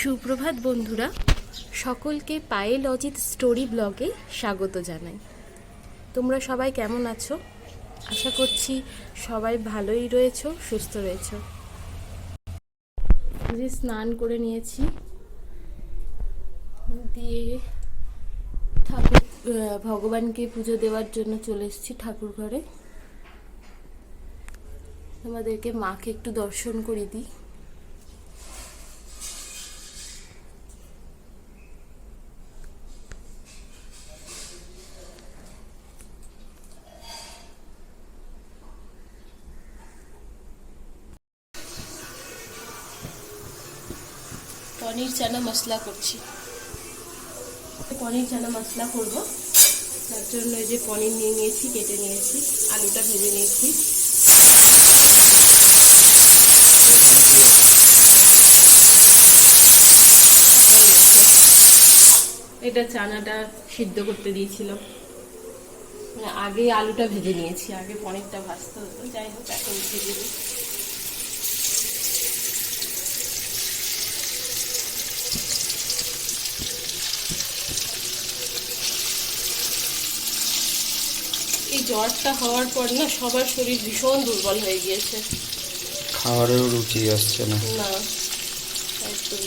সুপ্রভাত বন্ধুরা, সকলকে পায়েল অজিত স্টোরি ব্লগে স্বাগত জানাই। তোমরা সবাই কেমন আছো? আশা করছি সবাই ভালোই রয়েছো, সুস্থ রয়েছো। যে স্নান করে নিয়েছি, দিয়ে ঠাকুর ভগবানকে পুজো দেওয়ার জন্য চলে এসেছি ঠাকুর ঘরে। তোমাদেরকে মাকে একটু দর্শন করে দিই। পনির চানা মশলা করছি। পনির চানা মশলা করব, তার জন্য এই যে পনির নিয়ে নিয়েছি, কেটে নিয়েছি, আলুটা ভেজে নিয়েছি। এটা চানাটা সিদ্ধ করতে দিয়েছিলাম, আগে আলুটা ভেজে নিয়েছি, আগে পনিরটা ভাজতে হতো। যাই হোক, এখন ভেজে দিই। এই জ্বরটা হওয়ার পর না সবার শরীর ভীষণ দুর্বল হয়ে গিয়েছে, খাওয়ারেও রুচি আসছে না। না একদম।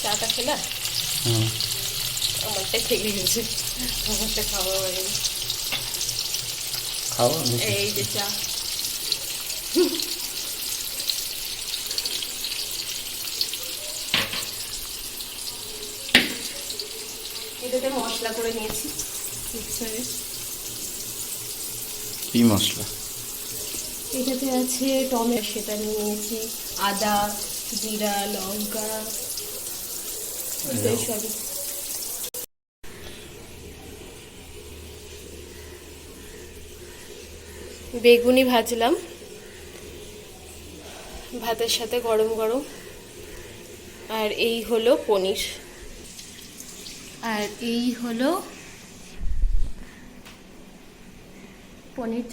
চাটা খেলা? আমারটা খেয়ে গেছে, আমারটা খাওয়া হয়নি। খাওয়া এই যে চা। এটাতে মশলা করে নিয়েছি মিক্সারে। কি মশলা? এটাতে আছে টমেটো, সেটা নিয়েছি, আদা, জিরা, লঙ্কা, সবই। বেগুনি ভাজলাম ভাতের সাথে গরম গরম। আর এই হলো পনির, আর এই হলো পনির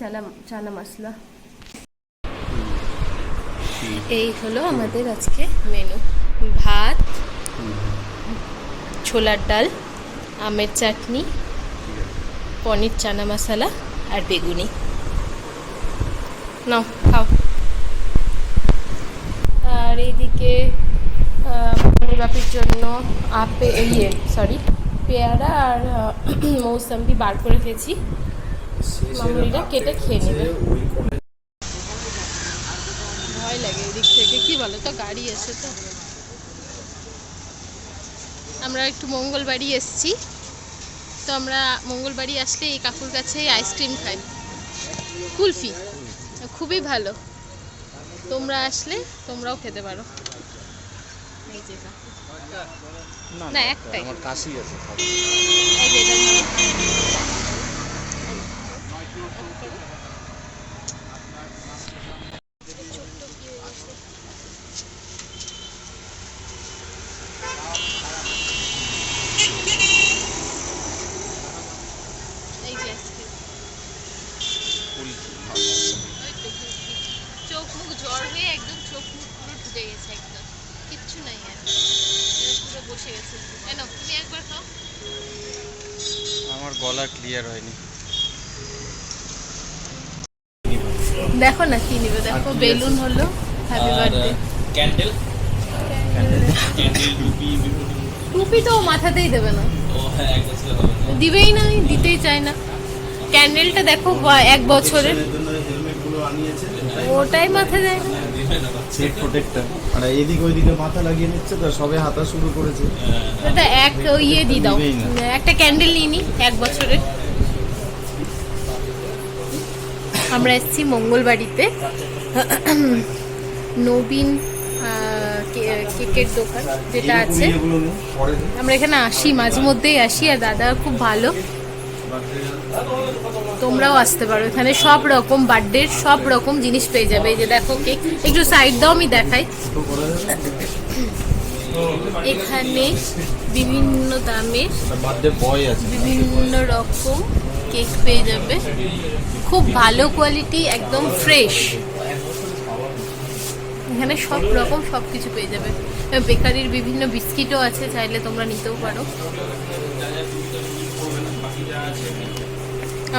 চানা মশলা। এই হলো আমাদের আজকে মেনু: ভাত, ছোলার ডাল, আমের চাটনি, পনির চানা মশলা আর বেগুনি। নাও খাও। আর এইদিকে বাপির জন্য পেয়ারা আর মৌসম্বি বার করে খেয়েছি, মামুনিরা কেটে খেয়ে নেবে। ভয় লাগে এদিক থেকে, কি বলো তো, গাড়ি এসে তো। আমরা একটু মঙ্গলবাড়ি এসছি, তো আমরা মঙ্গলবাড়ি আসলে এই কাকুর কাছে আইসক্রিম খাই, কুলফি, খুবই ভালো। তোমরা আসলে তোমরাও খেতে পারো। এই যে না, একটাই আমার কাশি আছে। এই যে এটা চোখ মুখ জ্বর হয়ে একদম চোখ মুখ পুরো ঢুকে গেছে, একদম কিচ্ছু নাই, আর পুরো বসে গেছে। কেন তুমি একবার খাও। আমার গলা ক্লিয়ার হয়নি। দেখো না কি নিবে, দেখো বেলুন হলো, হ্যাপি বার্থডে, ক্যান্ডেল, টুপি তো মাথাতেই দেবে না, ও হ্যাঁ এক বছর হবে না, দিবেই না, দিতেই চায় না। ক্যান্ডেলটা দেখো 1 বছরের, ওটাই মাথা দেয় না। সেট প্রোটেক্টর, আর এদিক ওইদিকে মাথা লাগিয়ে নিচ্ছে, তো সবে হাতা শুরু করেছে। দাদা এক ইয়ে দিয়ে দাও, একটা ক্যান্ডেল নিয়ে নি 1 বছরের। আমরা এসেছি মঙ্গলবাড়িতে, নবীন কেকের দোকান যেটা আছে। আমরা এখানে আসি, মাঝে মধ্যেই আসি, আর দাদা খুব ভালো। তোমরাও আসতে পারো, এখানে সব রকম বার্থডের সব রকম জিনিস পেয়ে যাবে। এই যে দেখো কেক, একটু সাইড দাও আমি দেখাই। এখানে বিভিন্ন দামের বিভিন্ন রকম কেক পেয়ে যাবে, খুব ভালো কোয়ালিটি, একদম ফ্রেশ। এখানে সব রকম সব কিছু পেয়ে যাবে। বেকারির বিভিন্ন বিস্কিটও আছে, চাইলে তোমরা নিতেও পারো।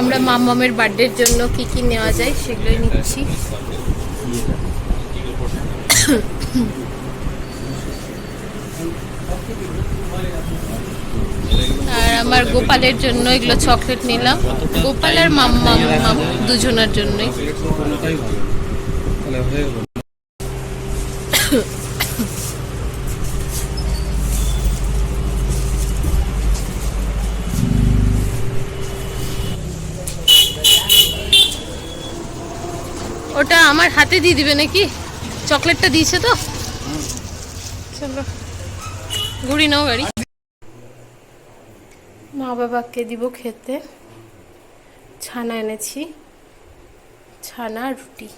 আমরা মাম্মামের বার্থডের জন্য কি কি নেওয়া যায় সেগুলোই নিচ্ছি। আর আমার গোপালের জন্য এগুলো চকলেট নিলাম, গোপাল আর মাম্মাম দুজনের জন্যই। কোনোটাই ভালো তাহলে হয়ে গেল। ওটা আমার হাতে দিয়ে দিবে নাকি? চকলেটটা দিয়েছে তো? চলো ঘুরি নাও গাড়ি। মা বাবাকে দিব খেতে। ছানা এনেছি, ছানা রুটি।